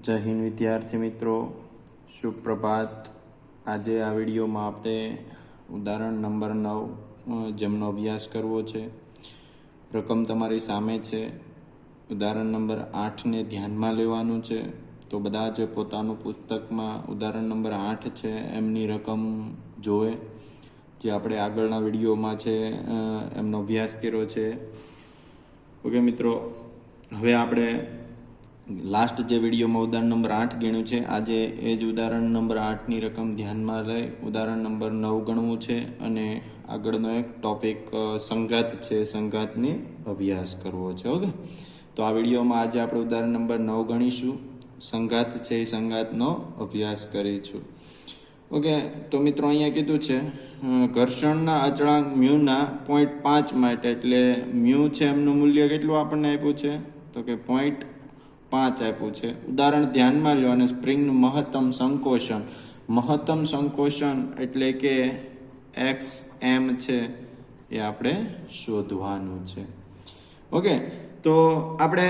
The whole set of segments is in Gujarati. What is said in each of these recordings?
જય હિન્દ વિદ્યાર્થી મિત્રો, સુપ્રભાત। આજે આ વિડીયોમાં આપણે ઉદાહરણ નંબર 9 જેમનો અભ્યાસ કરવો છે। રકમ તમારી સામે છે। ઉદાહરણ નંબર 8ને ધ્યાનમાં લેવાનું છે। તો બધા જ પોતાનું પુસ્તકમાં ઉદાહરણ નંબર 8 છે એમની રકમ જોવે, જે આપણે આગળના વિડીયોમાં છે એમનો અભ્યાસ કર્યો છે। ઓકે મિત્રો, હવે આપણે લાસ્ટ જે વિડીયોમાં ઉદાહરણ નંબર 8 ગણ્યું છે, આજે એ જ ઉદાહરણ નંબર 8ની રકમ ધ્યાનમાં લઈ ઉદાહરણ નંબર 9 ગણવું છે અને આગળનો એક ટોપિક સંઘાત છે, સંઘાતને અભ્યાસ કરવો છે। ઓકે, તો આ વિડીયોમાં આજે આપણે ઉદાહરણ નંબર 9 ગણીશું, સંઘાત છે એ સંઘાતનો અભ્યાસ કરીશું। ઓકે, તો મિત્રો અહીંયા કીધું છે ઘર્ષણના અચળાંક મ્યુના 0.5 માટે, એટલે મ્યુ છે એમનું મૂલ્ય કેટલું આપણને આપ્યું છે તો કે 0.5 આપ્યું છે। ઉદાહરણ ધ્યાનમાં લો અને સ્પ્રિંગનું મહત્તમ સંકોચન એટલે કે XM છે એ આપણે શોધવાનું છે। ઓકે, તો આપણે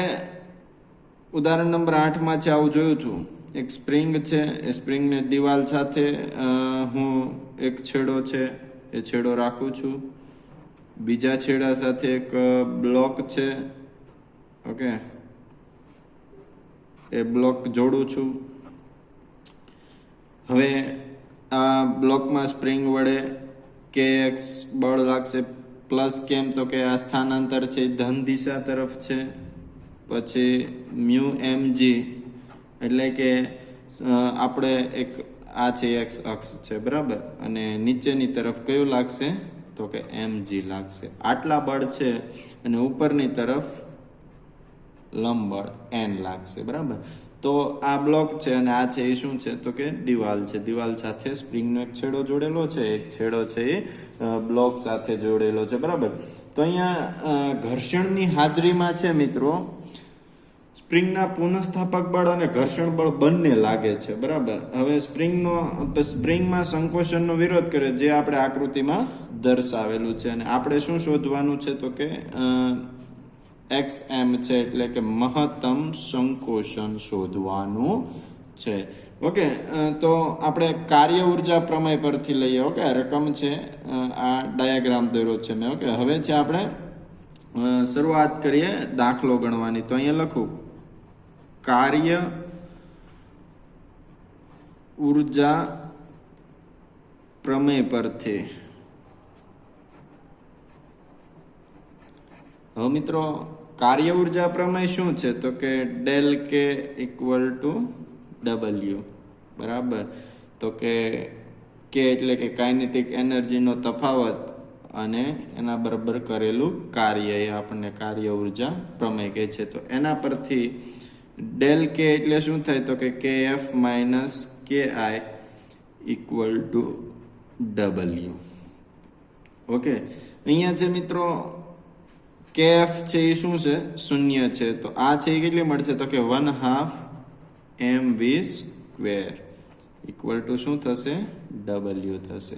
ઉદાહરણ નંબર 8માં છે આવું જોયું હતું, એક સ્પ્રિંગ છે, એ સ્પ્રિંગને દિવાલ સાથે હું એક છેડો છે એ છેડો રાખું છું, બીજા છેડા સાથે એક બ્લોક છે, ઓકે, એ બ્લોક જોડું છું। હવે આ બ્લોકમાં સ્પ્રિંગ વડે KX બળ લાગશે, પ્લસ કેમ તો કે આ સ્થાનાંતર છે ધન દિશા તરફ છે। પછી મ્યુ mg એટલે કે આપણે એક આ છે x અક્ષ છે, બરાબર, અને નીચેની તરફ કયું લાગશે તો કે mg લાગશે। આટલા બળ છે અને ઉપરની તરફ લંબ બળ n લાગશે, બરાબર। તો આ બ્લોક છે અને આ છે એ શું છે તો કે દિવાલ છે, દિવાલ સાથે સ્પ્રિંગનો એક છેડો જોડેલો છે, એક છેડો છે એ બ્લોક સાથે જોડેલો છે, બરાબર। તો અહીંયા ઘર્ષણની હાજરીમાં છે મિત્રો સ્પ્રિંગના પુનઃસ્થાપક બળ અને ઘર્ષણ બળ બંને લાગે છે, બરાબર। હવે સ્પ્રિંગમાં સંકોચનનો વિરોધ કરે, જે આપણે આકૃતિમાં દર્શાવેલું છે, અને આપણે શું શોધવાનું છે તો કે XM છે, એટલે કે મહત્તમ સંકોચન શોધવાનું છે। ઓકે, તો આપણે કાર્ય ઉર્જા પ્રમેય પરથી લઈએ। ઓકે, રકમ છે, આ ડાયાગ્રામ દોર્યો છે મેં। ઓકે, હવે છે આપણે શરૂઆત કરીએ દાખલો ગણવાની। તો અહીંયા લખું કાર્ય ઉર્જા પ્રમેય પરથી। હવે મિત્રો કાર્ય ઉર્જા પ્રમેય શું છે તો કે ડેલ કે ઇક્વલ ટુ W, બરાબર। તો કે એટલે કે કાઇનેટિક એનર્જીનો તફાવત અને એના બરાબર કરેલું કાર્ય, એ આપણને કાર્ય ઉર્જા પ્રમેય કહે છે। તો એના પરથી ડેલ કે એટલે શું થાય તો કે KF minus KI equal to W। Okay, અહીંયા છે મિત્રો KF છે એ શું છે, શૂન્ય છે, તો આ છે એ કેટલી મળશે તો કે 1/2 mv સ્ક્વેર ઇક્વલ ટુ શું થશે W થશે।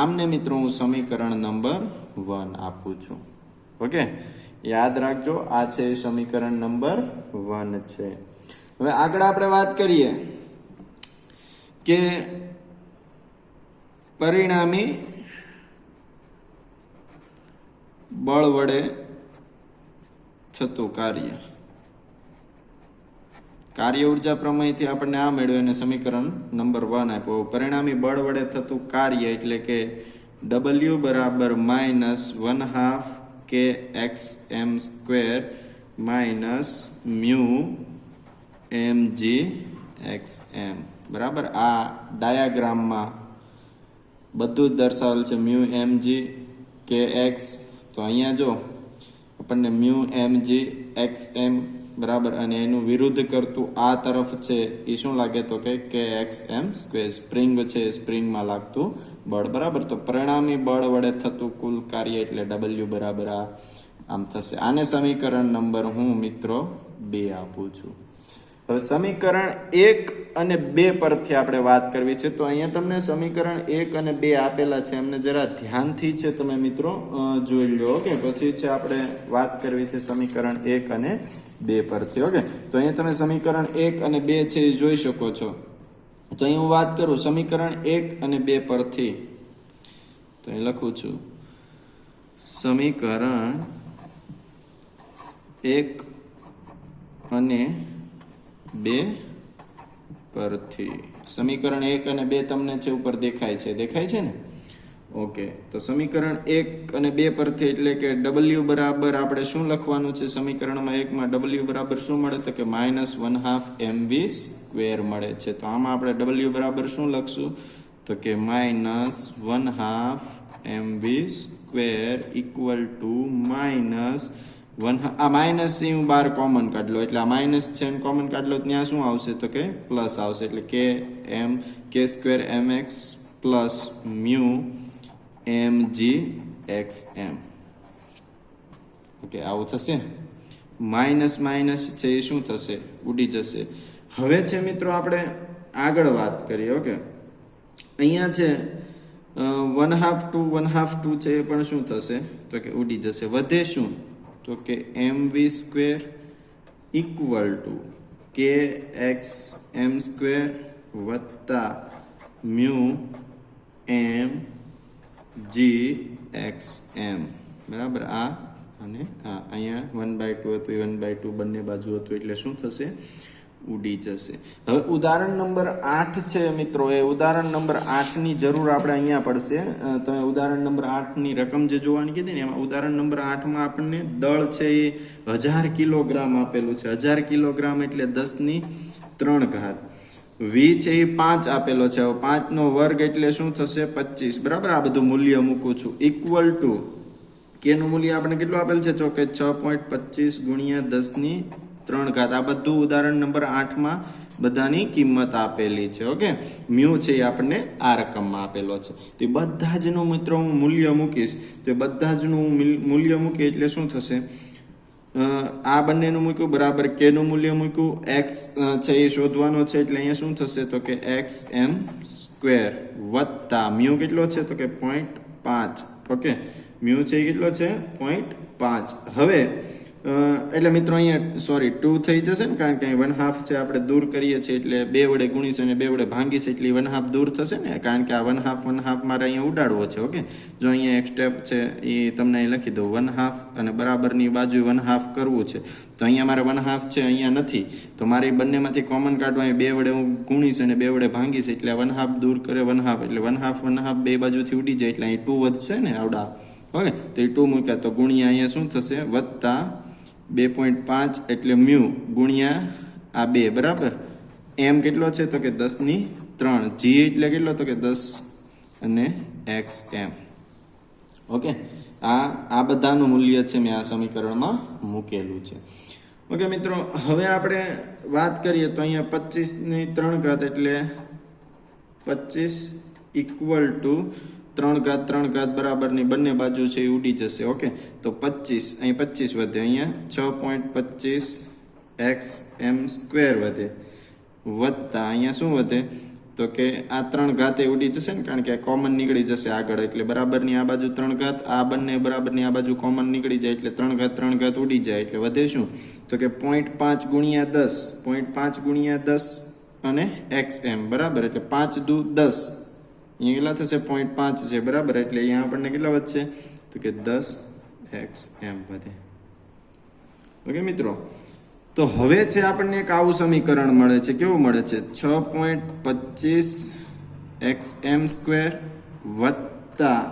આમને મિત્રો હું સમીકરણ નંબર 1 આપું છું। ઓકે, યાદ રાખજો, આ છે સમીકરણ નંબર 1 છે। હવે આગળ આપણે વાત કરીએ કે પરિણામી બળ વડે થતું કાર્ય ઉર્જા પ્રમેયથી આપણને આ મેળવ્યું અને સમીકરણ નંબર 1 આપ્યો। પરિણામી બળ વડે થતું કાર્ય એટલે કે W બરાબર minus 1/2 KXM square minus mu mg XM, બરાબર। આ ડાયાગ્રામમાં બધું જ દર્શાવેલ છે, મ્યુ mg KX, તો અહીંયા જો આપણને મ્યુ mg XM, બરાબર, અને એનું વિરુદ્ધ કરતું આ તરફ છે એ શું લાગે તો કે KXM સ્ક્વેર, સ્પ્રિંગ છે, સ્પ્રિંગમાં લાગતું બળ, બરાબર। તો પરિણામી બળ વડે થતું કુલ કાર્ય એટલે W બરાબર આમ થશે। આને સમીકરણ નંબર હું મિત્રો 2 આપું છું। હવે સમીકરણ 1 અને 2 પરથી આપણે વાત કરવી છે. તો અહીંયા તમને સમીકરણ 1 અને 2 આપેલા છે, એમને જરા ધ્યાનથી છે તમે મિત્રો જોઈ લો. ઓકે, પછી છે આપણે વાત કરવી છે સમીકરણ 1 અને 2 પરથી. ઓકે, તો અહીંયા તમે સમીકરણ 1 અને 2 છે એ જોઈ શકો છો. તો અહીં હું વાત કરું સમીકરણ 1 અને 2 પરથી, તો અહીં લખું છું સમીકરણ 1 અને 2 પરથી. સમીકરણ 1 અને 2 તમને છે ઉપર દેખાય છે ને? ઓકે, તો સમીકરણ 1 અને 2 પરથી એટલે કે w બરાબર આપણે શું લખવાનું છે સમીકરણમાં 1 માં w બરાબર શું મળે તો કે -1/2 mv સ્ક્વેર મળે છે. તો આમાં આપણે w બરાબર શું લખશું તો કે -1/2 mv સ્ક્વેર ઇક્વલ ટુ આ માઇનસ છે હું બહાર કોમન કાઢ લો, એટલે આ માઇનસ છે એમ કોમન કાઢ લો, ત્યાં શું આવશે તો કે પ્લસ આવશે, એટલે k square mx plus mu mgxm. Okay, આવું થશે. માઇનસ માઇનસ છે એ શું થશે ઉડી જશે. હવે છે મિત્રો આપણે આગળ વાત કરીએ. ઓકે, અહીંયા છે 1/2 છે એ પણ શું થશે તો કે ઉડી જશે. વધે શું તો કે mv square equal to kxm square વત્તા મ્યુ mgxm. બરાબર, આ અને આ અહીંયા 1/2 હતું, 1/2 બંને બાજુ હતું, એટલે શું થશે ઉડી જશે. હવે ઉદાહરણ નંબર 8 છે મિત્રો, એ ઉદાહરણ નંબર 8 ની જરૂર આપણે અહીંયા પડશે. તમે ઉદાહરણ નંબર 8 ની રકમ જે જોવાની કીધી ને, એમાં ઉદાહરણ નંબર 8 માં આપણને દળ છે એ 1000 કિલોગ્રામ આપેલું છે. 1000 કિલોગ્રામ એટલે 10³ ઘાત. વી છે એ 5 આપેલો છે. હવે 5 નો વર્ગ એટલે શું થશે 25. બરાબર, આ બધું મૂલ્ય મૂકું છું. ઇક્વલ ટુ કે નું મૂલ્ય આપણે કેટલું આપેલ છે તો કે 6.25 ગુણ્યા 10³ ઘાત. આ બધું ઉદાહરણ નંબર 8 માં બધાની કિંમત આપેલી છે. ઓકે, મ્યુ છે એ આપણને આ રકમમાં આપેલો છે. તો બધા જ નું મિત્રો હું મૂલ્ય મૂકીશ, તો બધા જ નું મૂલ્ય મૂકી એટલે શું થશે, આ બંનેનું મૂક્યું બરાબર કે નું મૂલ્ય મૂક્યું, એક્સ છે એ શોધવાનો છે, એટલે અહીંયા શું થશે તો કે xm સ્ક્વેર વત્તા મ્યુ કેટલો છે તો કે 0.5. ઓકે, મ્યુ છે એ કેટલો છે 0.5. હવે એટલે મિત્રો અહીંયા 2 થઈ જશે ને, કારણ કે અહીં 1/2 છે આપણે દૂર કરીએ છીએ, એટલે 2 વડે ગુણીશ અને 2 વડે ભાંગીશ એટલે 1/2 દૂર થશે ને, કારણ કે આ 1/2 મારે અહીંયા ઉડાડવો છે. ઓકે, જો અહીંયા એક સ્ટેપ છે એ તમને અહીં લખી દઉં, 1/2 અને બરાબરની બાજુ 1/2 કરવું છે. તો અહીંયા મારે 1/2 છે, અહીંયા નથી, તો મારે બંનેમાંથી કોમન કાઢવા 2 વડે હું ગુણીશ અને 2 વડે ભાંગીશ, એટલે 1/2 દૂર કરે 1/2, એટલે 1/2 બે બાજુથી ઉડી જાય, એટલે અહીં 2 વધશે ને આવડા. ઓકે, તો એ 2 મૂક્યા, તો ગુણ્યા અહીંયા શું થશે વત્તા 2.5 એટલે મ્યુ ગુણ્યા આ 2. બરાબર, એમ કેટલો છે તો કે 10³ જી એટલે કેટલો તો કે 10 અને xm. ઓકે, આ બધાનું મૂલ્ય છે મેં આ સમીકરણમાં મૂકેલું છે. ઓકે મિત્રો, હવે આપણે વાત કરીએ તો અહીંયા 25³ ઘાત એટલે 25 ઇક્વલ ટુ 3³ બરાબરની બંને બાજુ છે એ ઉડી જશે. ઓકે, તો 25 અહીં 25 વધે, અહીંયા 6.25 xm સ્ક્વેર વધે વત્તા અહીંયા શું વધે તો કે આ 3 ઘાતે ઉડી જશે ને, કારણ કે આ કોમન નીકળી જશે આગળ, એટલે બરાબરની આ બાજુ 3 ઘાત, આ બંને બરાબરની આ બાજુ કોમન નીકળી જાય, એટલે 3 ઘાત ઉડી જાય, એટલે વધે શું તો કે 0.5 ગુણ્યા 10, 0.5 ગુણ્યા 10 અને xm. બરાબર, એટલે 5 દુ 10, અહીંયા કેટલા થશે 0.5 છે. બરાબર, એટલે અહીંયા આપણને કેટલા વધશે તો કે 10 xm વધે. ઓકે મિત્રો, તો હવે છે આપણને એક આવું સમીકરણ મળે છે. કેવું મળે છે 6.25 xm સ્ક્વેર વત્તા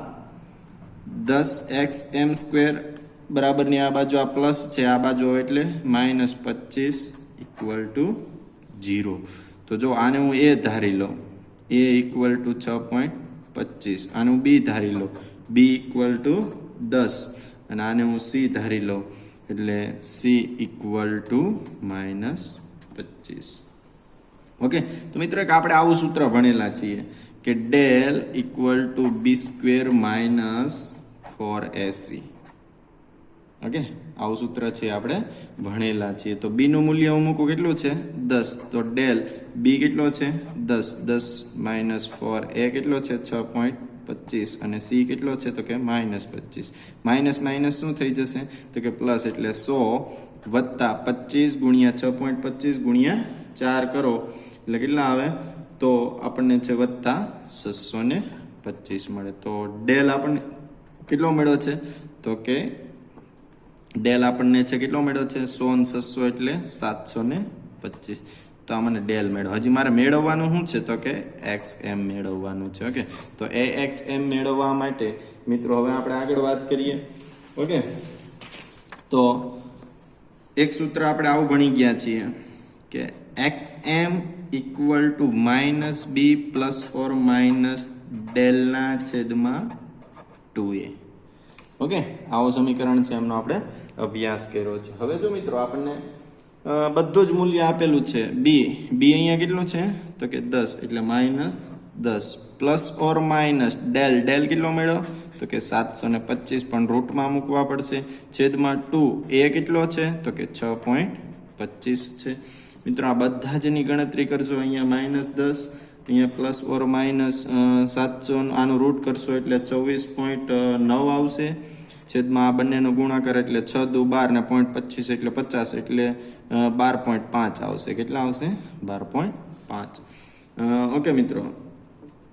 10 xm સ્ક્વેર બરાબરની આ બાજુ આ પ્લસ છે, આ બાજુ એટલે -25 ઇક્વલ ટુ 0. તો જો આને હું એ ધારી લઉં, a ઇક્વલ ટુ 6.25, આને હું બી ધારી લઉં, b ઇક્વલ ટુ 10, અને આને હું c ધારી લઉં, એટલે c ઇક્વલ ટુ -25. ઓકે, તો મિત્રો એક આપણે આવું સૂત્ર ભણેલા છીએ કે del equal to b² - 4ac. Okay, આવું સૂત્ર છે આપણે ભણેલા છીએ. તો બીનું મૂલ્ય હું મૂકું કેટલું છે 10. તો ડેલ બી કેટલો છે 10. 10 - 4 એ કેટલો છે 6.25 અને સી કેટલો છે તો કે -25. માઇનસ માઇનસ શું થઈ જશે તો કે પ્લસ, એટલે 100 વત્તા 25 ગુણ્યા 6.25 ગુણ્યા 4 કરો એટલે કેટલા આવે તો આપણને છે વત્તા 625 મળે. તો ડેલ આપણને કેટલો મળ્યો છે તો કે ડેલ આપણને છે કેટલો મળ્યો છે 100 અને 600 એટલે 725. તો આ મને ડેલ મેળવો. હજી મારે મેળવવાનું શું છે તો કે XM મેળવવાનું છે. ઓકે, તો એ XM મેળવવા માટે મિત્રો હવે આપણે આગળ વાત કરીએ. ઓકે, તો એક સૂત્ર આપણે આવું ભણી ગયા છીએ કે XM = -b ± ડેલના છેદમાં 2a. ઓકે, આવો સમીકરણ છે એમનો આપણે અભ્યાસ કર્યો છે. હવે જો મિત્રો આપણને બધું જ મૂલ્ય આપેલું છે. બી અહીંયા કેટલું છે તો કે 10 એટલે -10 પ્લસ ઓર માઇનસ ડેલ કેટલો મળ્યો તો કે 725 પણ રૂટમાં મૂકવા પડશે છેદમાં 2 એ કેટલો છે તો કે 6.25 છે. મિત્રો આ બધા જની ગણતરી કરજો. અહીંયા -10 અહીંયા પ્લસ ઓર માઇનસ 700 આનું રૂટ કરશો એટલે 24.9 આવશે છેદમાં આ બંનેનો ગુણાકાર એટલે 6 દુ 12 ને 0.25 એટલે 50 એટલે 12.5 આવશે. કેટલા આવશે 12.5. ઓકે મિત્રો,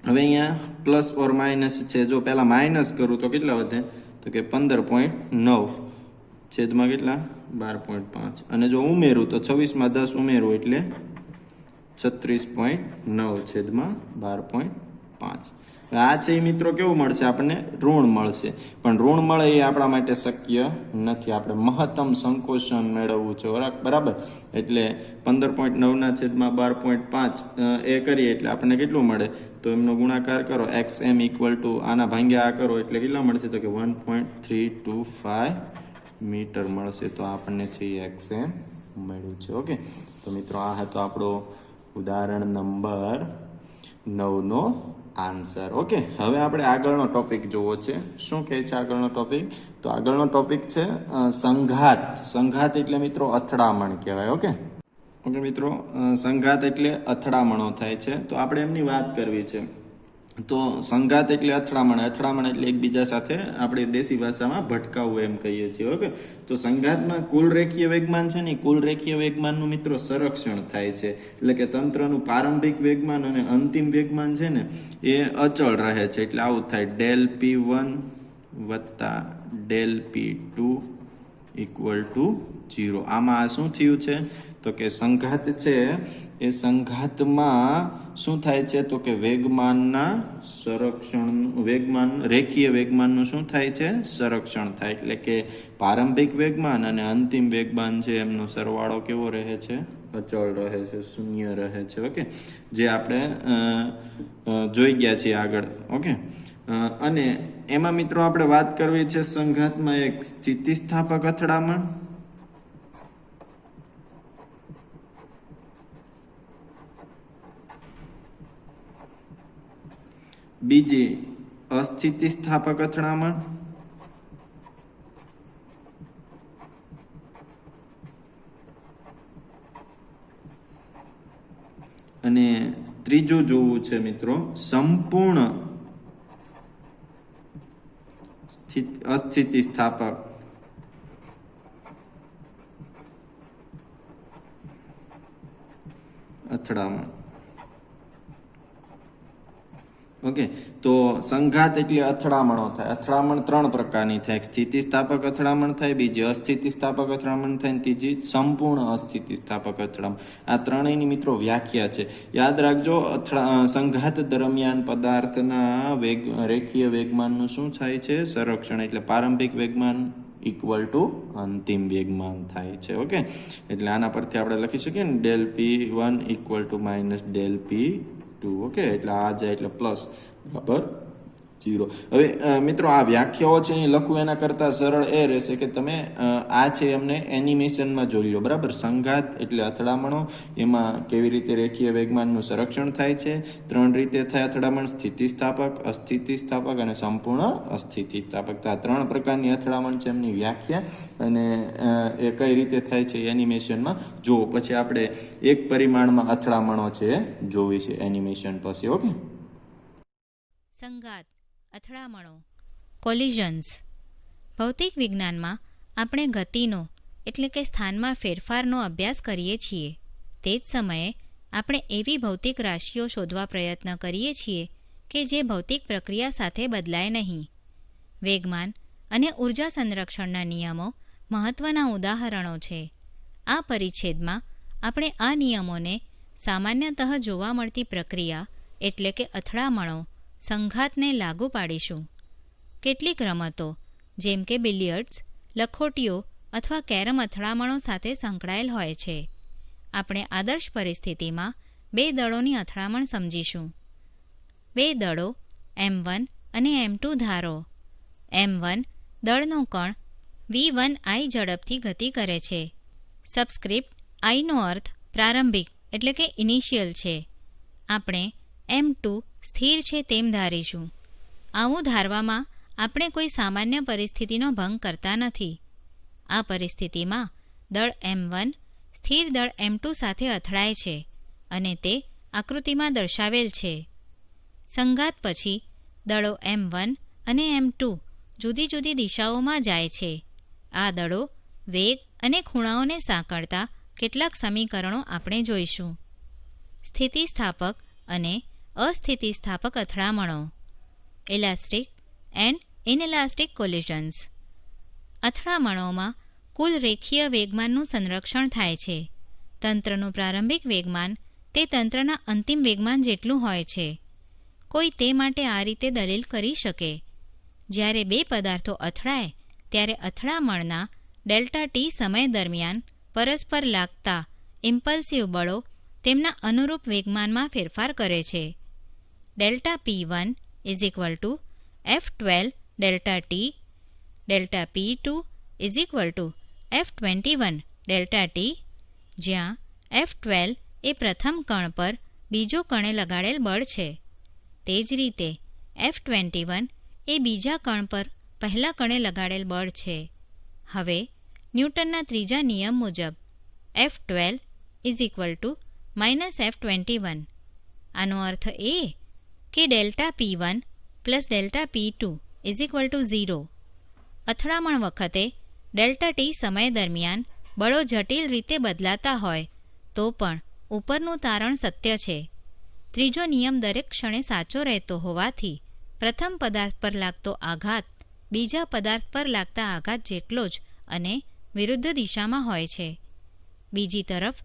હવે અહીંયા પ્લસ ઓર માઇનસ છે. જો પહેલાં માઇનસ કરું તો કેટલા વધે તો કે 15.9 છેદમાં કેટલા 12.5 અને જો ઉમેરું તો 26 માં 10 ઉમેરું એટલે 36.9 છેદમાં 12.5. આ છે મિત્રો કેવું મળશે આપણને ઋણ મળશે, પણ ઋણ મળે એ આપણા માટે શક્ય નથી. આપણે મહત્તમ સંકોચન મેળવવું છે બરાબર. એટલે 15.9 છેદમાં 12.5 એ કરીએ એટલે આપણને કેટલું મળે તો એમનો ગુણાકાર કરો XM = આના ભાગ્યા આ કરો એટલે કેટલા મળશે તો કે 1.325 મીટર મળશે. તો આપણને છે XM મળ્યું છે. ઓકે, તો મિત્રો આ હતો આપણો ઉદાહરણ નંબર 9 નો આન્સર. ઓકે, હવે આપણે આગળનો ટોપિક જોવો છે. શું કહે છે આગળનો ટોપિક? તો આગળનો ટોપિક છે સંઘાત. સંઘાત એટલે મિત્રો અથડામણ કહેવાય. ઓકે મિત્રો, સંઘાત એટલે અથડામણો થાય છે. તો આપણે એમની વાત કરવી છે. તો સંઘાત એટલે અથડામણ એટલે એકબીજા સાથે આપણે દેશી ભાષામાં ભટકાવવું એમ કહીએ છીએ. ઓકે, તો સંઘાતમાં કુલ રેખીય વેગમાન છે ને કુલ રેખીય વેગમાનનું મિત્રો સંરક્ષણ થાય છે. એટલે કે તંત્રનું પ્રારંભિક વેગમાન અને અંતિમ વેગમાન છે ને એ અચળ રહે છે. એટલે આવું થાય ડેલ P1 વત્તા ડેલ P2 = 0. આમાં આ શું થયું છે તો કે સંઘાત છે એ સંઘાતમાં શું થાય છે તો કે વેગમાનના સંરક્ષણ રેખીય વેગમાનનું શું થાય છે સંરક્ષણ થાય. એટલે કે પ્રારંભિક વેગમાન અને અંતિમ વેગમાન છે એમનો સરવાળો કેવો રહે છે અચળ રહે છે, શૂન્ય રહે છે. ઓકે, જે આપણે જોઈ ગયા છીએ આગળ. ઓકે, અને એમાં મિત્રો આપણે વાત કરવી છે સંઘાતમાં એક સ્થિતિસ્થાપક અથડામણ, બીજી અસ્થિતિસ્થાપક અથડામણ અને ત્રીજું જોવું છે મિત્રો સંપૂર્ણ અસ્થિતિસ્થાપક અથડામણ. ઓકે, તો સંઘાત એટલે અથડામણો થાય. અથડામણ 3 પ્રકારની થાય. સ્થિતિસ્થાપક અથડામણ થાય, બીજી અસ્થિતિસ્થાપક અથડામણ થાય, ત્રીજી સંપૂર્ણ અસ્થિતિસ્થાપક અથડામણ. આ ત્રણેયની મિત્રો વ્યાખ્યા છે, યાદ રાખજો. સંઘાત દરમિયાન પદાર્થના રેખીય વેગમાનનું શું થાય છે સંરક્ષણ. એટલે પ્રારંભિક વેગમાન = અંતિમ વેગમાન થાય છે. ઓકે, એટલે આના પરથી આપણે લખી શકીએ ને del P1 = -del P2. Okay, એટલે આ જાય એટલે પ્લસ બરાબર 0. હવે મિત્રો આ વ્યાખ્યાઓ છે એ લખવું એના કરતાં સરળ એ રહેશે કે તમે આ છે એમને એનિમેશનમાં જોઈ લો, બરાબર. સંઘાત એટલે અથડામણો, એમાં કેવી રીતે રેખીય વેગમાનનું સંરક્ષણ થાય છે. 3 રીતે થાય અથડામણ: સ્થિતિસ્થાપક, અસ્થિતિસ્થાપક અને સંપૂર્ણ અસ્થિતિસ્થાપક. તો આ 3 પ્રકારની અથડામણ છે એમની વ્યાખ્યા, અને એ કઈ રીતે થાય છે એનિમેશનમાં જુઓ. પછી આપણે એક પરિમાણમાં અથડામણો છે જોવી છે એનિમેશન પછી. ઓકે. સંઘાત, અથડામણો, કોલિઝન્સ. ભૌતિક વિજ્ઞાનમાં આપણે ગતિનો એટલે કે સ્થાનમાં ફેરફારનો અભ્યાસ કરીએ છીએ. તે જ સમયે આપણે એવી ભૌતિક રાશિઓ શોધવા પ્રયત્ન કરીએ છીએ કે જે ભૌતિક પ્રક્રિયા સાથે બદલાય નહીં. વેગમાન અને ઉર્જા સંરક્ષણના નિયમો મહત્ત્વના ઉદાહરણો છે. આ પરિચ્છેદમાં આપણે આ નિયમોને સામાન્યતઃ જોવા મળતી પ્રક્રિયા એટલે કે અથડામણો, સંઘાતને લાગુ પાડીશું. કેટલીક રમતો જેમ કે બિલિયર્ડ્સ, લખોટીઓ અથવા કેરમ અથડામણો સાથે સંકળાયેલ હોય છે. આપણે આદર્શ પરિસ્થિતિમાં 2 દળોની અથડામણ સમજીશું. 2 દળો M1 અને M2 ધારો. M1 દળનો કણ v1i ઝડપથી ગતિ કરે છે. સબસ્ક્રિપ્ટ આઈનો અર્થ પ્રારંભિક એટલે કે ઇનિશિયલ છે. આપણે M2 સ્થિર છે તેમ ધારીશું. આવું ધારવામાં આપણે કોઈ સામાન્ય પરિસ્થિતિનો ભંગ કરતા નથી. આ પરિસ્થિતિમાં દળ M1 સ્થિર દળ M2 સાથે અથડાય છે અને તે આકૃતિમાં દર્શાવેલ છે. સંઘાત પછી દળો M1 અને M2 જુદી જુદી દિશાઓમાં જાય છે. આ દળો, વેગ અને ખૂણાઓને સાંકળતા કેટલાક સમીકરણો આપણે જોઈશું. સ્થિતિસ્થાપક અને અસ્થિતિસ્થાપક અથડામણો, ઇલાસ્ટિક એન્ડ ઇનઇલાસ્ટિક કોલિઝન્સ. અથડામણોમાં કુલ રેખીય વેગમાનનું સંરક્ષણ થાય છે. તંત્રનું પ્રારંભિક વેગમાન તે તંત્રના અંતિમ વેગમાન જેટલું હોય છે. કોઈ તે માટે આ રીતે દલીલ કરી શકે: જ્યારે 2 પદાર્થો અથડાય ત્યારે અથડામણના ડેલ્ટા ટી સમય દરમિયાન પરસ્પર લાગતા ઇમ્પલ્સિવ બળો તેમના અનુરૂપ વેગમાનમાં ફેરફાર કરે છે. Delta P1 F12 delta T, delta P2 F21 delta T, જ્યાં F12 એ પ્રથમ કણ પર બીજો કણે લગાડેલ બળ છે. તે જ રીતે F21 એ બીજા કણ પર પહેલા કણે લગાડેલ બળ છે. હવે ન્યૂટનના ત્રીજા નિયમ મુજબ F12 F21. આનો અર્થ એ કે delta P1 plus delta P2 0. અથડામણ વખતે ડેલ્ટા ટી સમય દરમિયાન બળો જટિલ રીતે બદલાતા હોય તો પણ ઉપરનું તારણ સત્ય છે. ત્રીજો નિયમ દરેક ક્ષણે સાચો રહેતો હોવાથી પ્રથમ પદાર્થ પર લાગતો આઘાત બીજા પદાર્થ પર લાગતા આઘાત જેટલો જ અને વિરુદ્ધ દિશામાં હોય છે. બીજી તરફ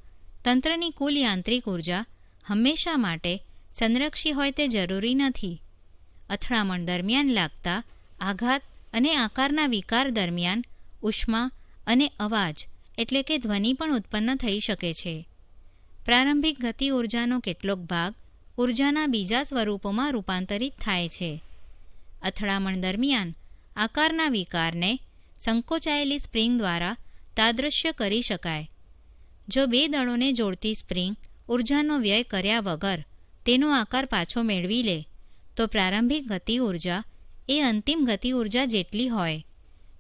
તંત્રની કુલ યાંત્રિક ઉર્જા હંમેશા માટે સંરક્ષી હોય તે જરૂરી નથી. અથડામણ દરમિયાન લાગતા આઘાત અને આકારના વિકાર દરમિયાન ઉષ્મા અને અવાજ એટલે કે ધ્વનિ પણ ઉત્પન્ન થઈ શકે છે. પ્રારંભિક ગતિ ઉર્જાનો કેટલોક ભાગ ઉર્જાના બીજા સ્વરૂપોમાં રૂપાંતરિત થાય છે. અથડામણ દરમિયાન આકારના વિકારને સંકોચાયેલી સ્પ્રિંગ દ્વારા તાદૃશ્ય કરી શકાય. જો 2 દળોને જોડતી સ્પ્રિંગ ઉર્જાનો વ્યય કર્યા વગર તેનો આકાર પાછો મેળવી લે તો પ્રારંભિક ગતિ ઉર્જા એ અંતિમ ગતિ ઉર્જા જેટલી હોય,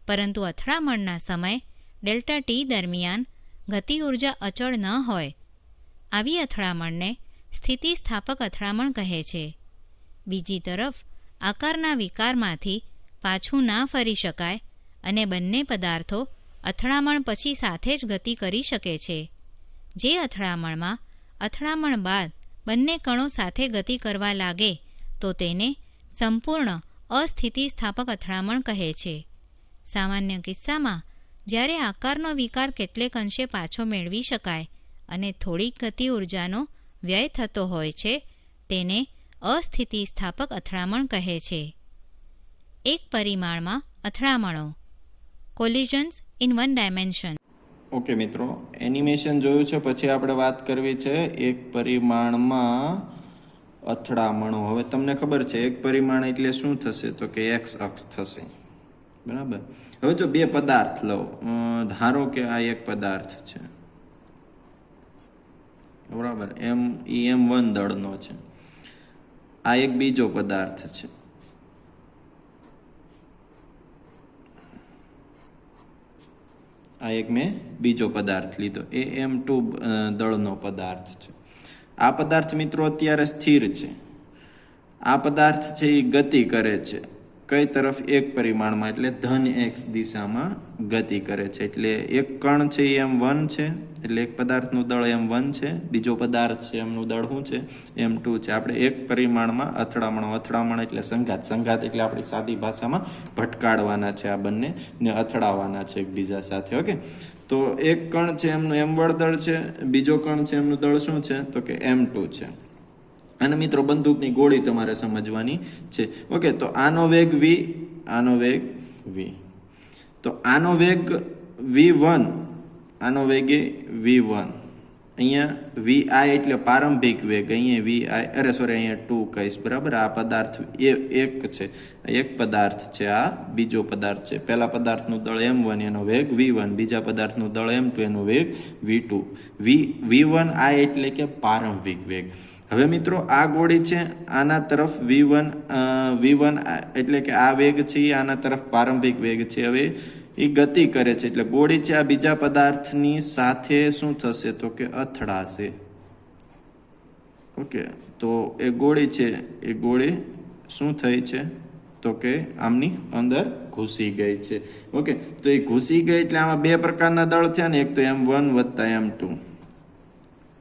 પરંતુ અથડામણના સમય ડેલ્ટા ટી દરમિયાન ગતિ ઉર્જા અચળ ન હોય. આવી અથડામણને સ્થિતિસ્થાપક અથડામણ કહે છે. બીજી તરફ આકારના વિકારમાંથી પાછું ના ફરી શકાય અને બંને પદાર્થો અથડામણ પછી સાથે જ ગતિ કરી શકે છે. જે અથડામણમાં અથડામણ બાદ બંને કણો સાથે ગતિ કરવા લાગે તો તેને સંપૂર્ણ અસ્થિતિસ્થાપક અથડામણ કહે છે. સામાન્ય કિસ્સામાં જ્યારે આકારનો વિકાર કેટલેક અંશે પાછો મેળવી શકાય અને થોડીક ગતિ ઉર્જાનો વ્યય થતો હોય છે તેને અસ્થિતિસ્થાપક અથડામણ કહે છે. એક પરિમાણમાં અથડામણો, કોલિઝન્સ ઇન 1 ડાયમેન્શન. ઓકે મિત્રો, એનિમેશન જોયું છે. પછી આપણે વાત કરવી છે એક પરિમાણમાં અથડામણો. હવે તમને ખબર છે એક પરિમાણ એટલે શું થશે તો કે એક્સ અક્ષ થશે, બરાબર. હવે જો બે પદાર્થ લો, ધારો કે આ એક પદાર્થ છે, બરાબર, M1 દળનો છે. આ એક બીજો પદાર્થ છે, આ એક મેં બીજો પદાર્થ લીધો, એ M2 દળનો પદાર્થ છે. આ પદાર્થ મિત્રો અત્યારે સ્થિર છે. આ પદાર્થ છે એ ગતિ કરે છે કઈ તરફ? એક પરિમાણમાં, એટલે ધન એક્સ દિશામાં ગતિ કરે છે. એટલે એક કણ છે એ M1 છે, એટલે એક પદાર્થનું દળ M1 છે, બીજો પદાર્થ છે એમનું દળ શું છે? M2 છે. આપણે એક પરિમાણમાં અથડામણ એટલે સંઘાત એટલે આપણી સાદી ભાષામાં ભટકાડવાના છે, આ બંને ને અથડાવાના છે એકબીજા સાથે. ઓકે, તો એક કણ છે એમનું M1 દળ છે, બીજો કણ છે એમનું દળ શું છે તો કે M2 છે. અને મિત્રો બંદૂકની ગોળી તમારે સમજવાની છે. ઓકે, તો આનો વેગ v, આનો વેગ v, તો આનો વેગ v1, આનો વેગ એ v1. અહીંયા vi એટલે પ્રારંભિક વેગ, અહીંયા vi અહીંયા 2 કહીશ, બરાબર. આ પદાર્થ એક છે, એક પદાર્થ છે, આ બીજો પદાર્થ છે. પહેલા પદાર્થનું દળ M1 એનો વેગ v1, બીજા પદાર્થનું દળ M2 એનો વેગ v2. v1 એટલે કે પ્રારંભિક વેગ. હવે મિત્રો આ ગોળી છે આના તરફ v1 એટલે કે આ વેગ છે એ આના તરફ પ્રારંભિક વેગ છે. હવે એ ગતિ કરે છે, એટલે ગોળી છે આ બીજા પદાર્થની સાથે શું થશે તો કે અથડાશે. ઓકે, તો એ ગોળી છે એ ગોળી શું થઈ છે તો કે આમની અંદર ઘૂસી ગઈ છે. ઓકે, તો એ ઘૂસી ગઈ એટલે આમાં બે પ્રકારના દળ થયા ને, એક તો M1 વત્તા M2.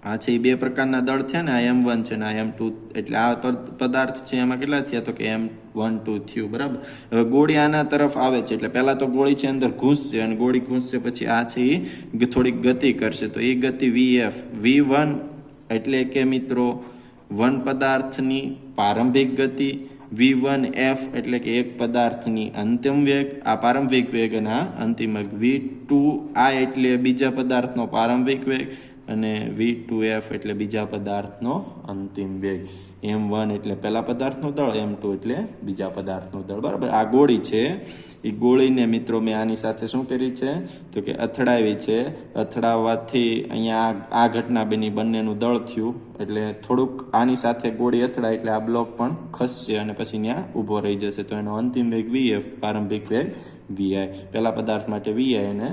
આ છે એ બે પ્રકારના દળ થયા ને, આ M1 છે ને આ M2. એટલે આ પદાર્થ છે એમાં કેટલા થયા તો કે M1 2 થયું, બરાબર. હવે ગોળી આના તરફ આવે છે, એટલે પહેલા તો ગોળી છે અંદર ઘૂસશે, અને ગોળી ઘૂસશે પછી આ છે એ થોડીક ગતિ કરશે, તો એ ગતિ vf. v1 એટલે કે મિત્રો વન પદાર્થની પ્રારંભિક ગતિ, v1f એટલે કે એક પદાર્થની અંતિમ વેગ, આ પ્રારંભિક વેગ અને આ અંતિમ વેગ. v2i એટલે બીજા પદાર્થનો પ્રારંભિક વેગ, અને v2f એટલે બીજા પદાર્થનો અંતિમ વેગ. m1 એટલે પહેલા પદાર્થનું દળ, m2 એટલે બીજા પદાર્થનું દળ, બરાબર. આ ગોળી છે એ ગોળીને મિત્રો મેં આની સાથે શું કરી છે તો કે અથડાવી છે. અથડાવવાથી અહીંયા આ ઘટના બની, બંનેનું દળ થયું, એટલે થોડુંક આની સાથે ગોળી અથડાય એટલે આ બ્લોક પણ ખસશે અને પછી ત્યાં ઊભો રહી જશે. તો એનો અંતિમ વેગ vf, પ્રારંભિક વેગ vi. પહેલા પદાર્થ માટે vi અને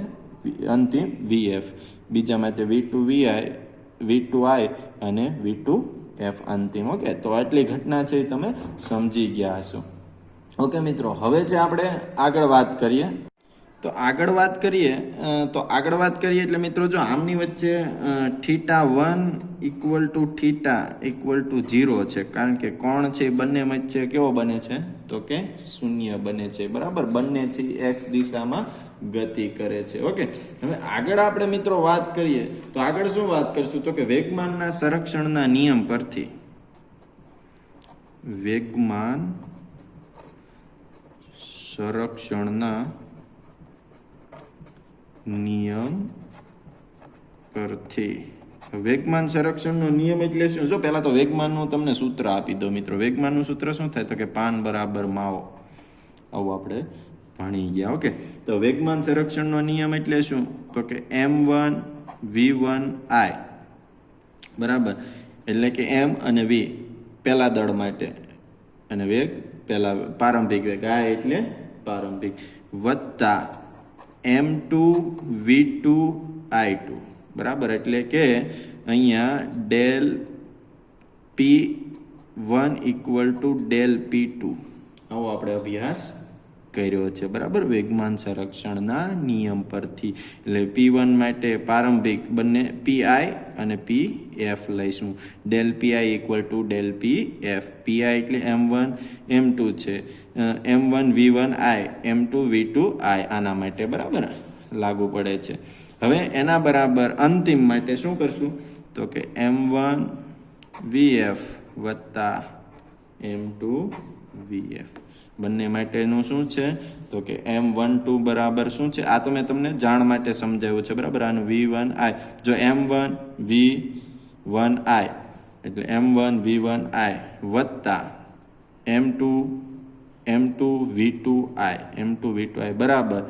અંતિમ vf, બીજા માટે v2i અને v2f અંતિમ. ઓકે, તો આટલી ઘટના છે એ તમે સમજી ગયા હશો. ઓકે મિત્રો, હવે જે આપણે આગળ વાત કરીએ એટલે મિત્રો જો આમની વચ્ચે θ1 = θ 0 છે, કારણ કે કોણ છે બંને વચ્ચે કેવો બને છે તો કે શૂન્ય બને છે, બરાબર. બંને છે x દિશામાં ગતિ કરે છે. ઓકે, હવે આગળ આપણે મિત્રો વાત કરીએ તો આગળ શું વાત કરશું તો કે વેગમાનના સંરક્ષણના નિયમ પરથી, વેગમાન સંરક્ષણના નિયમ પરથી. વેગમાન સંરક્ષણનો નિયમ એટલે શું? જો પહેલા તો વેગમાનનું તમને સૂત્ર આપી દો મિત્રો. વેગમાનનું સૂત્ર શું થાય તો કે પાન બરાબર માવો, આવું આપણે ભણી ગયા. ઓકે, તો વેગમાન સંરક્ષણનો નિયમ એટલે શું તો કે m1 v1i, બરાબર. એટલે કે m અને v પહેલા દળ માટે, અને વેગ પહેલા પ્રારંભિક વેગ, આ એટલે પ્રારંભિક, વત્તા m2 v2i2, બરાબર. એટલે કે અહીંયા del p1 = del p2, આવો આપણે અભ્યાસ કર્યો છે, બરાબર. વેગમાન સંરક્ષણના નિયમ પરથી. એટલે p1 માટે પ્રારંભિક બંને pi અને pf લઈશું. del pi = del pf. pi એટલે m1 m2 છે, m1 v1i, m2 v2i આના માટે, બરાબર, લાગુ પડે છે. હવે એના બરાબર અંતિમ માટે શું કરશું તો કે m1 vf વત્તા m2 vf. બંને માટેનું શું છે તો કે m12 બરાબર શું છે? આ તો મેં તમને જાણ માટે સમજાવ્યું છે, બરાબર. આનું v1i, જો m1 v1i એટલે m1 વત્તા m2 v2i બરાબર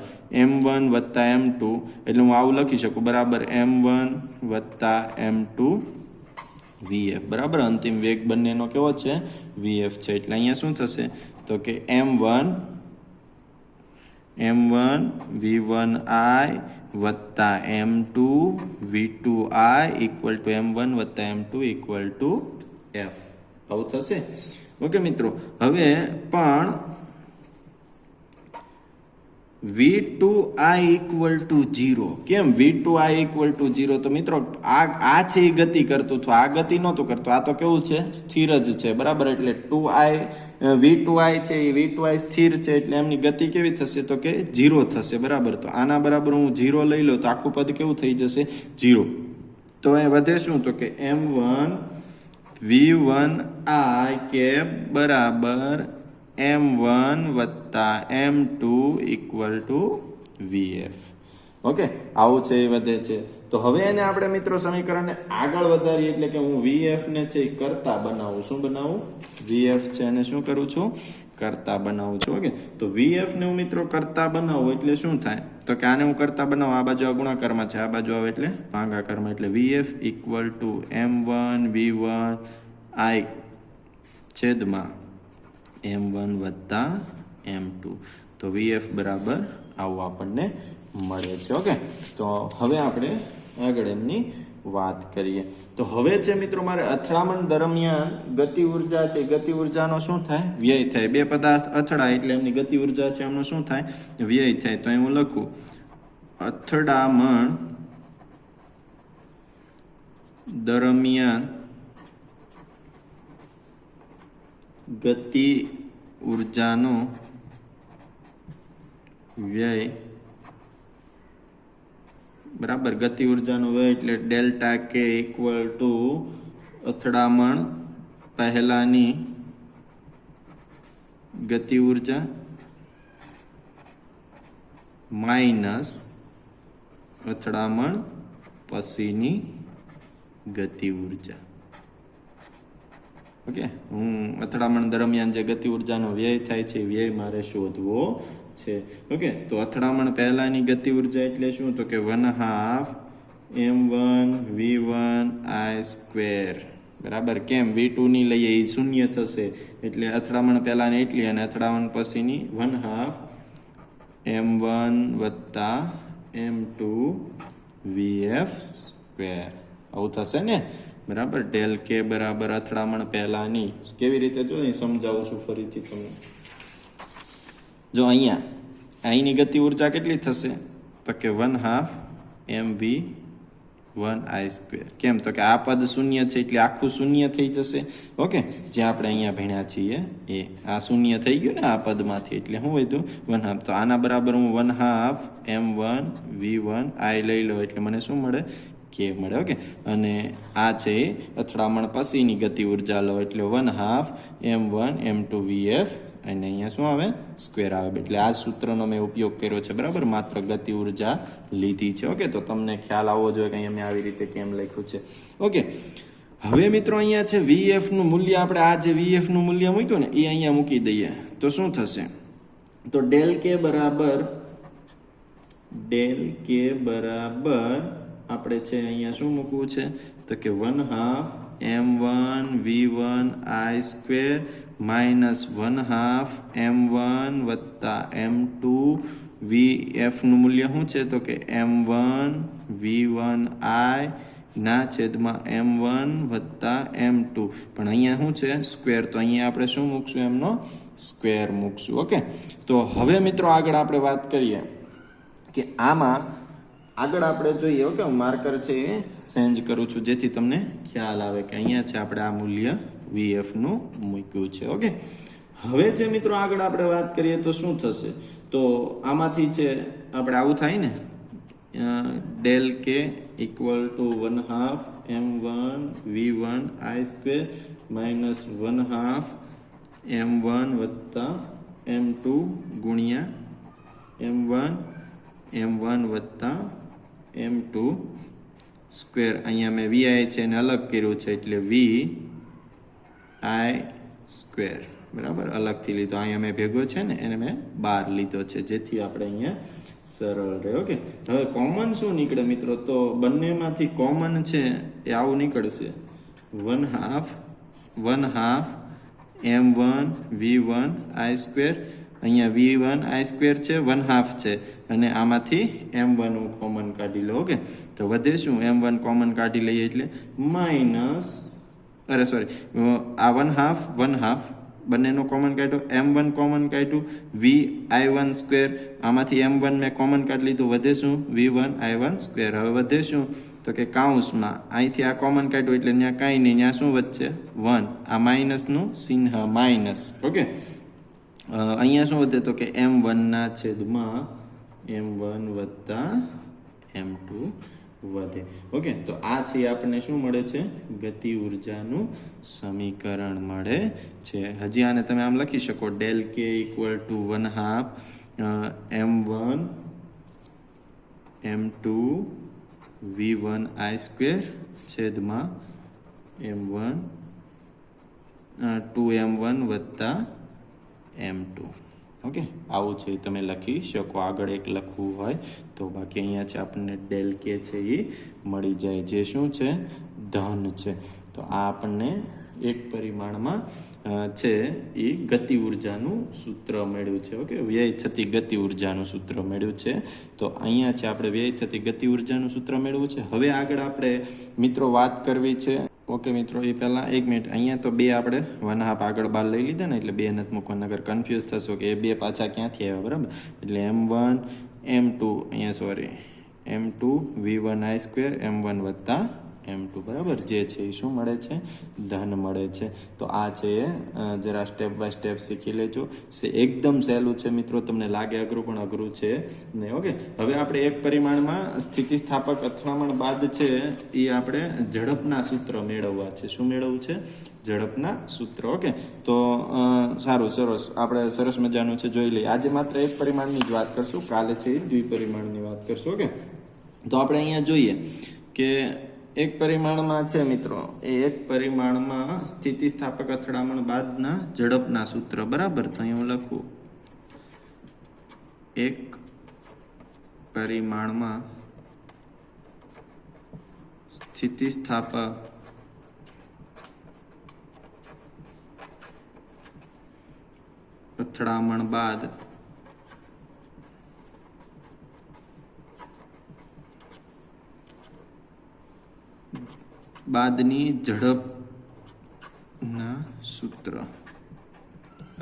m1 વત્તા m2, એટલે હું આવું લખી શકું બરાબર m1 વત્તા m2 vf બરાબર. અંતિમ વેગ બંનેનો કેવો છે? vf છે. એટલે અહીંયા શું થશે તો કે m1 v1i વત્તા m2 v2i equal to m1 વત્તા m2 ઇક્વલ ટુ f. આવું થશે. ઓકે મિત્રો, હવે પણ v2i ઇક્વલ ટુ 0. કેમ v2i ઇક્વલ ટુ 0? તો મિત્રો આ છે એ ગતિ કરતું હતું, આ ગતિ નહોતું કરતું, આ તો કેવું છે? સ્થિર જ છે બરાબર. એટલે v2i છે એ v2i સ્થિર છે, એટલે એમની ગતિ કેવી થશે તો કે 0 થશે બરાબર. તો આના બરાબર હું 0 લઈ લઉં તો આખું પદ કેવું થઈ જશે? 0. તો એ વધે શું તો કે m1 v1i કેપ બરાબર m1 વત્તા m2 equal to vf. Okay, આવું છે એ વધે છે. તો હવે એને આપણે મિત્રો સમીકરણને આગળ વધારીએ, એટલે કે હું vf ને છે એ કરતા બનાવું. શું બનાવું? vf છે અને શું કરું છું? કરતા બનાવું છું. ઓકે, તો vf ને હું મિત્રો કરતા બનાવું એટલે શું થાય તો કે આને હું કરતા બનાવું, આ બાજુ ગુણાકારમાં છે, આ બાજુ આવે એટલે ભાગાકારમાં, એટલે vf equal to m1 v1i છેદમાં m1 વત્તા m2. તો vf બરાબર આવું આપણને મળે છે. ઓકે, તો હવે આપણે આગળ એમની વાત કરીએ. તો હવે છે મિત્રો મારે અથડામણ દરમિયાન ગતિ ઉર્જા છે, ગતિ ઉર્જાનો શું થાય? વ્યય થાય. બે પદાર્થ અથડાય એટલે એમની ગતિ ઉર્જા છે એમનો શું થાય? વ્યય થાય. તો અહીં હું લખું અથડામણ દરમિયાન ગતિ ઉર્જાનો વ્યય બરાબર. ગતિ ઉર્જાનો વ્યય એટલે ડેલ્ટા કે ઇક્વલ ટુ અથડામણ પહેલાની ગતિ ઉર્જા માઇનસ અથડામણ પછીની ગતિ ઉર્જા. ઓકે, હું અથડામણ દરમિયાન જે ગતિ ઉર્જાનો વ્યય થાય છે વ્યય મારે શોધવો છે. ઓકે, તો અથડામણ પહેલાની ગતિ ઉર્જા એટલે શું તો કે 1/2 m1 v1i સ્ક્વેર બરાબર. કેમ? v2 ની લઈએ એ શૂન્ય થશે, એટલે અથડામણ પહેલાની એટલી અને અથડામણ પછીની 1/2 m1 વત્તા m2 vf સ્ક્વેર. આવું થશે ને બરાબર. ડેલ કે બરાબર અથડામણ પહેલાની કેવી રીતે જો સમજાવું છું ફરીથી તમને. જો અહીંની ગતિ ઉર્જા કેટલી થશે તો કે 1/2 mv1i સ્ક્વેર. કેમ તો કે આ પદ શૂન્ય છે એટલે આખું શૂન્ય થઈ જશે. ઓકે, જે આપણે અહીંયા ભણ્યા છીએ એ આ શૂન્ય થઈ ગયું ને આ પદમાંથી, એટલે શું વધ્યું? 1/2. તો આના બરાબર હું 1/2 m1 v1i લઈ લઉં એટલે મને શું મળે? કે મળે. ઓકે, અને આ છે અથડામણ પછીની ગતિ ઉર્જા લો એટલે 1/2 m1 m2 vf અને અહીંયા શું આવે? સ્ક્વેર આવે. એટલે આ સૂત્રનો મેં ઉપયોગ કર્યો છે બરાબર, માત્ર ગતિ ઉર્જા લીધી છે. ઓકે, તો તમને ખ્યાલ આવવો જોઈએ કે અહીંયા મેં આવી રીતે કેમ લખ્યું છે. ઓકે, હવે મિત્રો અહીંયા છે vf નું મૂલ્ય, આપણે આ જે vf નું મૂલ્ય મૂક્યું ને એ અહીંયા મૂકી દઈએ તો શું થશે તો ડેલ કે બરાબર આપણે છે અહીંયા શું મૂકવું છે તો કે 1/2 m1 v1i square minus 1/2 m1 વત્તા m2 vf નું મૂલ્ય શું છે તો કે m1 v1i ના છેદમાં m1 વત્તા m2. પણ અહીંયા શું છે? સ્ક્વેર. તો અહીંયા આપણે શું મૂકશું? એમનો સ્ક્વેર મૂકશું. ઓકે, તો હવે મિત્રો આગળ આપણે વાત કરીએ કે આમાં આગળ આપણે જોઈએ. ઓકે, હું માર્કર છે એ ચેન્જ કરું છું જેથી તમને ખ્યાલ આવે કે અહીંયા છે આપણે આ મૂલ્ય vf નું મૂક્યું છે. ઓકે, હવે છે મિત્રો આગળ આપણે વાત કરીએ તો શું થશે તો આમાંથી છે આપણે આવું થાય ને ડેલ કે equal to 1/2 m1 v1i square minus 1/2 m1 વત્તા m2 ગુણ્યા m1 વત્તા m2 સ્ક્વેર. અહીંયા મેં vi છે એને અલગ કર્યું છે એટલે v આઈ સ્ક્વેર, બરાબર. અલગથી લીધો, અહીંયા મેં ભેગો છે ને એને મેં બહાર લીધો છે, જેથી આપણે અહીંયા સરળ રહે. ઓકે, હવે કોમન શું નીકળે મિત્રો? તો બંનેમાંથી કોમન છે એ આવું નીકળશે, 1/2 m1 v1 આઈ સ્ક્વેર. અહીંયા v1 આઈ સ્ક્વેર છે, 1/2 છે, અને આમાંથી m1 હું કોમન કાઢી લઉં. ઓકે, તો વધે શું? m1 કોમન કાઢી લઈએ એટલે માઇનસ, આ 1/2 બંનેનો કોમન કાઢ્યો, m1 કોમન કાઢ્યું, vi1 સ્ક્વેર, આમાંથી m1 મેં કોમન કાઢી લીધું, વધે શું? v1 i1 square. હવે વધે શું? તો કે કાઉન્સમાં અહીંથી આ કોમન કાઢ્યું એટલે ત્યાં કાંઈ નહીં, ત્યાં શું વધશે? 1. આ માઇનસનું ચિહ્ન માઇનસ. ઓકે, અહીંયા શું વધે? તો કે m1 ના છેદમાં m1 વત્તા m2 વધે. ઓકે, તો આ છે આપણને શું મળે છે? ગતિ ઉર્જાનું સમીકરણ મળે છે. હજી આને તમે આમ લખી શકો, ડેલ કે equal to 1/2 m1 m2 v1 i square છેદમાં m1 2m1 વત્તા m2. ઓકે, આવું છે તમે લખી શકો. આગળ એક લખવું હોય તો, બાકી અહીંયા છે આપણને ડેલ કે છે એ મળી જાય, જે શું છે? ધન છે. તો આ આપણને એક પરિમાણમાં છે એ ગતિ ઉર્જાનું સૂત્ર મળ્યું છે. ઓકે, વ્યય થતી ગતિ ઉર્જાનું સૂત્ર મળ્યું છે. તો અહીંયા છે આપણે વ્યય થતી ગતિ ઉર્જાનું સૂત્ર મેળવ્યું છે. હવે આગળ આપણે મિત્રો વાત કરવી છે. ઓકે મિત્રો, એ પહેલાં 1 મિનિટ, અહીંયા તો 2 આપણે 1/2 આગળ બહાર લઈ લીધા ને, એટલે 2 નથી મૂકવાના, નગર કન્ફ્યુઝ થશો કે એ 2 પાછા ક્યાંથી આવ્યા, બરાબર. એટલે m1 m2, અહીંયા sorry m2 v1 i square m1 વત્તા m2, બરાબર, જે છે એ શું મળે છે? ધન મળે છે. તો આ છે એ જરા સ્ટેપ બાય સ્ટેપ શીખી લેજો. એકદમ સહેલું છે મિત્રો, તમને લાગે અઘરું, પણ અઘરું છે નહીં. ઓકે, હવે આપણે એક પરિમાણમાં સ્થિતિસ્થાપક અથડામણ બાદ છે એ આપણે ઝડપના સૂત્ર મેળવવા છે. શું મેળવવું છે? ઝડપના સૂત્ર. ઓકે, તો સારું, સરસ, આપણે સરસ મજાનું છે, જોઈ લઈએ. આજે માત્ર એક પરિમાણની જ વાત કરશું, કાલે છે એ દ્વિપરિમાણની વાત કરશું. ઓકે, તો આપણે અહીંયા જોઈએ કે એક પરિમાણમાં છે મિત્રો, એ એક પરિમાણમાં સ્થિતિસ્થાપક અથડામણ બાદના ઝડપના સૂત્ર, બરાબર. તો અહીં હું લખું, એક પરિમાણમાં સ્થિતિસ્થાપક અથડામણ બાદની ઝડપના સૂત્ર.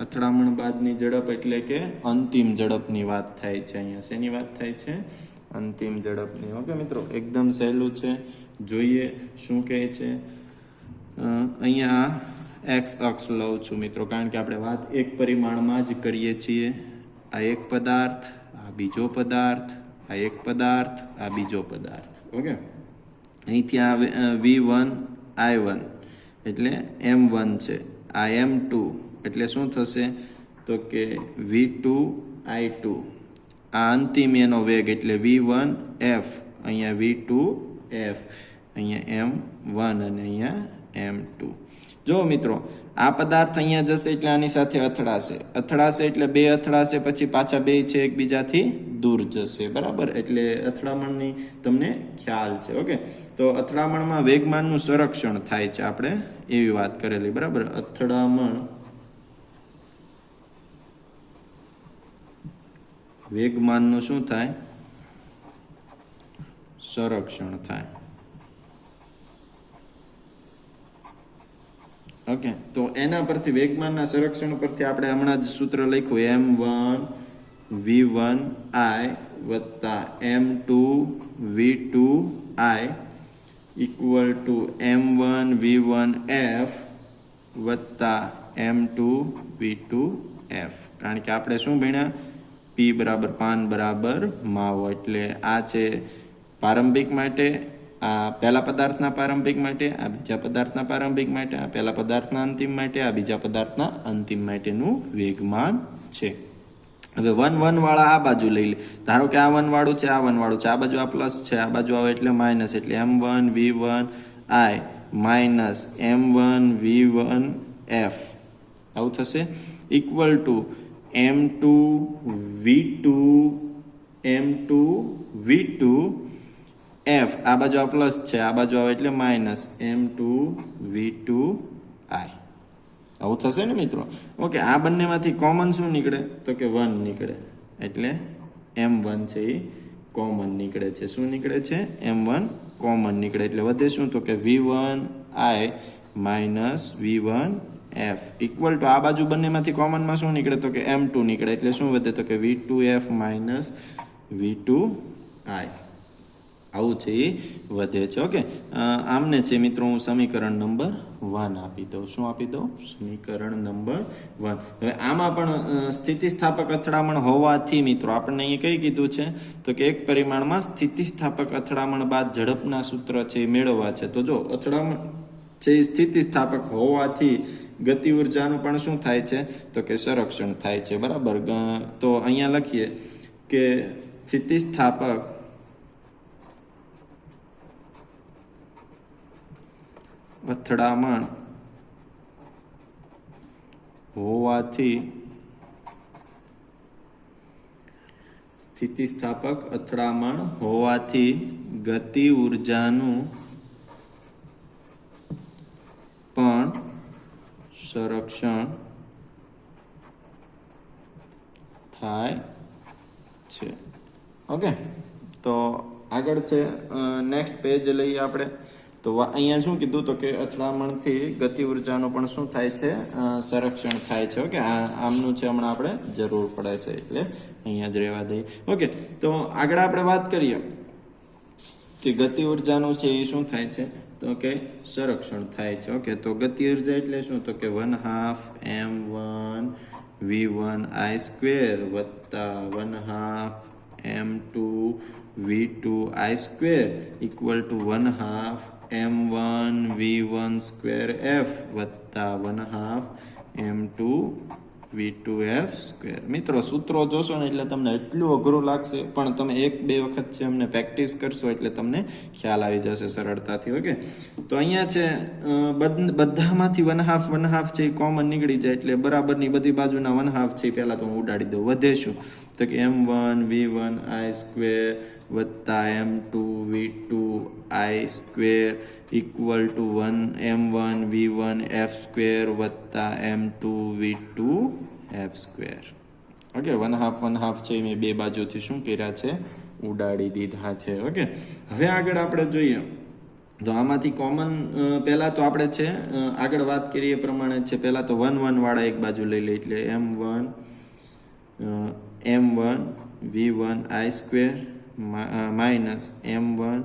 અથડામણ બાદની ઝડપ એટલે કે અંતિમ ઝડપની વાત થાય છે. અહીંયા શેની વાત થાય છે? અંતિમ ઝડપની. ઓકે મિત્રો, એકદમ સહેલું છે. જોઈએ શું કહે છે. અહીંયા એક્સ અક્ષ લઉં છું મિત્રો, કારણ કે આપણે વાત એક પરિમાણમાં જ કરીએ છીએ. આ એક પદાર્થ, આ બીજો પદાર્થ, આ એક પદાર્થ, આ બીજો પદાર્થ. ઓકે, અહીંથી આ v1 i1 એટલે m1 છે, આ m2 એટલે શું થશે? તો કે v2 i2, આ અંતિમ એનો વેગ એટલે v1 f, અહીંયા v2 f, અહીંયા m1 અને અહીંયા m2. જો મિત્રો, આ પદાર્થ અહીંયા જશે એટલે આની સાથે અથડાશે એટલે 2 અથડાશે, પછી પાછા 2 છે એકબીજાથી દૂર જશે, બરાબર. એટલે અથડામણની તમને ખ્યાલ છે. ઓકે, તો અથડામણમાં વેગમાનનું સંરક્ષણ થાય છે, આપણે એવી વાત કરેલી, બરાબર. અથડામણ વેગમાનનું શું થાય? સંરક્ષણ થાય. ઓકે, તો એના પરથી વેગમાનના સંરક્ષણ પરથી આપણે હમણાં જ સૂત્ર લખ્યું, m1 v1 i વત્તા m2 v2 i equal to m1 v1 f વત્તા m2 v2 f. કારણ કે આપણે શું ભણ્યા? p બરાબર પાન બરાબર માવો. એટલે આ છે પ્રારંભિક માટે, આ પહેલા પદાર્થના પ્રારંભિક માટે, આ બીજા પદાર્થના પ્રારંભિક માટે, આ પહેલા પદાર્થના અંતિમ માટે, આ બીજા પદાર્થના અંતિમ માટેનું વેગમાન છે. હવે 1 1 વાળા આ બાજુ લઈ લે. ધારો કે આ 1 વાળું છે, આ 1 વાળું છે, આ બાજુ આ પ્લસ છે, આ બાજુ આવે એટલે માઇનસ, એટલે m1 v1 i minus m1 v1 F આવું થશે equal to M2 V2 M2 V2 F આ બાજુ આ પ્લસ છે આ બાજુ આવે એટલે માઇનસ M2 V2 I આવું થશે ને મિત્રો ઓકે આ બંનેમાંથી કોમન શું નીકળે તો કે 1 નીકળે એટલે M1 છે એ કોમન નીકળે છે શું નીકળે છે M1 કોમન નીકળે એટલે વધે શું તો કે V1I minus V1 F equal to આ બાજુ બંનેમાંથી કોમનમાં શું નીકળે તો કે M2 નીકળે એટલે શું વધે તો કે V2F માઇનસ V2I આવું છે એ વધે છે ઓકે આમને છે મિત્રો હું સમીકરણ નંબર 1 આપી દઉં શું આપી દઉં સમીકરણ નંબર 1 હવે આમાં પણ સ્થિતિસ્થાપક અથડામણ હોવાથી મિત્રો આપણને અહીંયા કઈ કીધું છે તો કે એક પરિમાણમાં સ્થિતિસ્થાપક અથડામણ બાદ ઝડપના સૂત્ર છે એ મેળવવા છે તો જો અથડામણ છે એ સ્થિતિસ્થાપક હોવાથી ગતિ ઉર્જાનું પણ શું થાય છે તો કે સંરક્ષણ થાય છે બરાબર તો અહીંયા લખીએ કે સ્થિતિસ્થાપક અથડામણ હોવાથી સ્થિતિસ્થાપક અથડામણ હોવાથી ગતિ ઉર્જાનું પણ સંરક્ષણ થાય છે ઓકે તો આગળ છે નેક્સ્ટ પેજ લઈએ આપણે તો અહીંયા શું કીધું તો કે અથડામણથી ગતિ ઉર્જાનું પણ શું થાય છે સંરક્ષણ થાય છે ઓકે આમનું છે હમણાં આપણે જરૂર પડે છે એટલે અહીંયા જ રહેવા દઈએ ઓકે તો આગળ આપણે વાત કરીએ કે ગતિ ઉર્જાનું છે એ શું થાય છે તો કે સંરક્ષણ થાય છે ઓકે તો ગતિ ઉર્જા એટલે શું તો કે 1/2 M1 V1I સ્ક્વેર વત્તા 1/2 M2 V2I square equal to 1/2 M1 V1 square F વત્તા 1/2 M2 V2F સ્ક્વેર મિત્રો સૂત્રો જોશો ને એટલે તમને એટલું અઘરું લાગશે પણ તમે 1-2 વખત છે અમને પ્રેક્ટિસ કરશો એટલે તમને ખ્યાલ આવી જશે સરળતાથી ઓકે તો અહીંયા છે બધામાંથી 1/2 છે એ કોમન નીકળી જાય એટલે બરાબરની બધી બાજુના 1/2 છે પહેલાં તો હું ઉડાડી દઉં વધે શું તો કે M1 V1I સ્ક્વેર વત્તા M2 V2I square equal to M1 V1 F square વત્તા M2 V2 F square okay 1/2 છે મેં બે બાજુથી શું કર્યા છે ઉડાડી દીધા છે ઓકે હવે આગળ આપણે જોઈએ તો આમાંથી કોમન પહેલાં તો આપણે છે આગળ વાત કરીએ પ્રમાણે છે પહેલાં તો 1 વાળા એક બાજુ લઈ લે એટલે M1 V1I square minus M1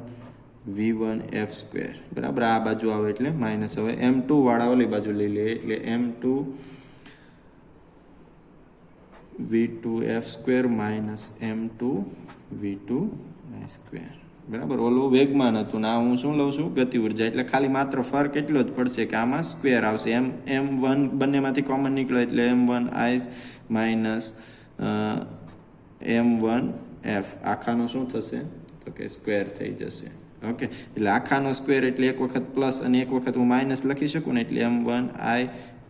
V1 F square બરાબર આ બાજુ આવે એટલે માઇનસ હવે M2 વાળા ઓલી બાજુ લઈ લે એટલે M2 V2 F square minus M2 V2I square બરાબર ઓલું વેગમાન હતું ને આ હું શું લઉં છું ગતિ ઉર્જા એટલે ખાલી માત્ર ફરક એટલો જ પડશે કે આમાં સ્ક્વેર આવશે M1 બંનેમાંથી કોમન નીકળે એટલે M1I માઇનસ M1 F આખાનો શું થશે તો કે સ્ક્વેર થઈ જશે ઓકે એટલે આખાનો સ્ક્વેર એટલે એક વખત પ્લસ અને એક વખત હું માઇનસ લખી શકું ને એટલે M1I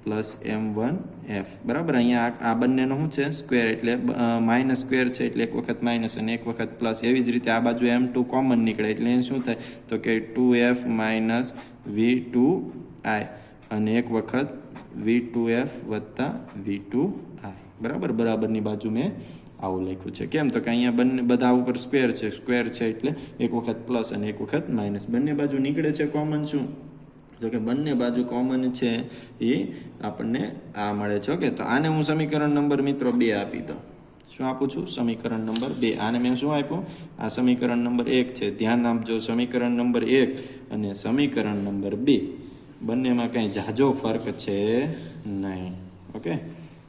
પ્લસ M1 F બરાબર અહીંયા આ બંનેનો શું છે સ્ક્વેર એટલે માઇનસ સ્ક્વેર છે એટલે એક વખત માઇનસ અને એક વખત પ્લસ એવી જ રીતે આ બાજુ M2 કોમન નીકળે એટલે શું થાય તો કે 2F માઇનસ V2I અને એક વખત V2F વત્તા V2I બરાબર બરાબરની બાજુ મેં આવું લખ્યું છે કેમ તો કે અહીંયા બંને બધા ઉપર સ્ક્વેર છે એટલે એક વખત પ્લસ અને એક વખત માઇનસ બંને બાજુ નીકળે છે કોમન શું તો કે બંને બાજુ કોમન છે એ આપણને આ મળે છે ઓકે તો આને હું સમીકરણ નંબર મિત્રો 2 આપી દઉં શું આપું છું સમીકરણ નંબર 2 આને મેં શું આપ્યું આ સમીકરણ નંબર 1 છે ધ્યાન આપજો સમીકરણ નંબર 1 અને સમીકરણ નંબર 2 બંનેમાં કંઈ ઝાઝો ફરક છે નહીં ઓકે